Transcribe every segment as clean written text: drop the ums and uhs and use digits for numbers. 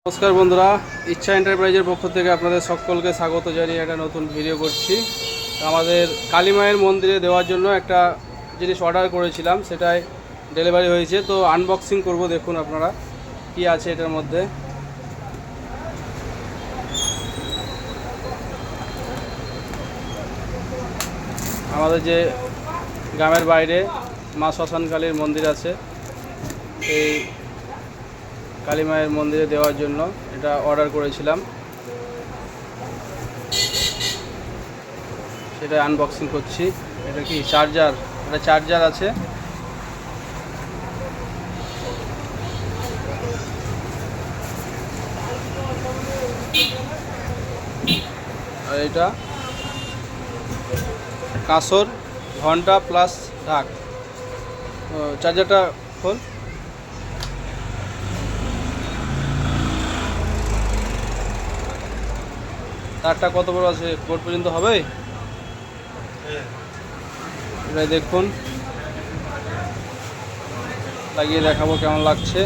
নমস্কার বন্ধুরা, ইচ্ছা এন্টারপ্রাইজের পক্ষ থেকে আপনাদের সকলকে স্বাগত জানিয়ে একটা নতুন ভিডিও করছি। আমাদের কালী মায়ের মন্দিরে দেওয়ার জন্য একটা জিনিস অর্ডার করেছিলাম, সেটাই ডেলিভারি হয়েছে। তো আনবক্সিং করব, দেখুন আপনারা কি আছে এটার মধ্যে। আমাদের যে গ্রামের বাইরে মা শ্মশানকালীর মন্দির আছে, এই কালী মায়ের মন্দিরে দেওয়ার জন্য এটা অর্ডার করেছিলাম, সেটা আনবক্সিং করছি। এটা কি চার্জার, এটা চার্জার আছে। আর এটা কাঁসর ঘন্টা প্লাস ঢাক। চার্জারটা খোল। তারটা কত বড় আছে, কোড পর্যন্ত হবে? এটা দেখুন, লাগিয়ে দেখাবো কেমন লাগছে।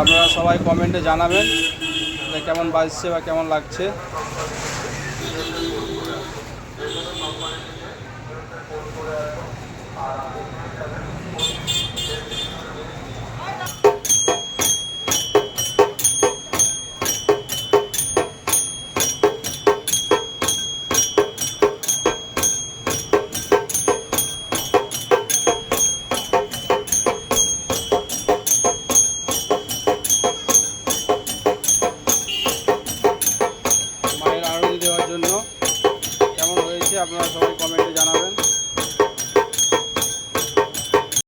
আপনারা সবাই কমেন্টে জানাবেন কেমন বাজছে বা কেমন লাগছে।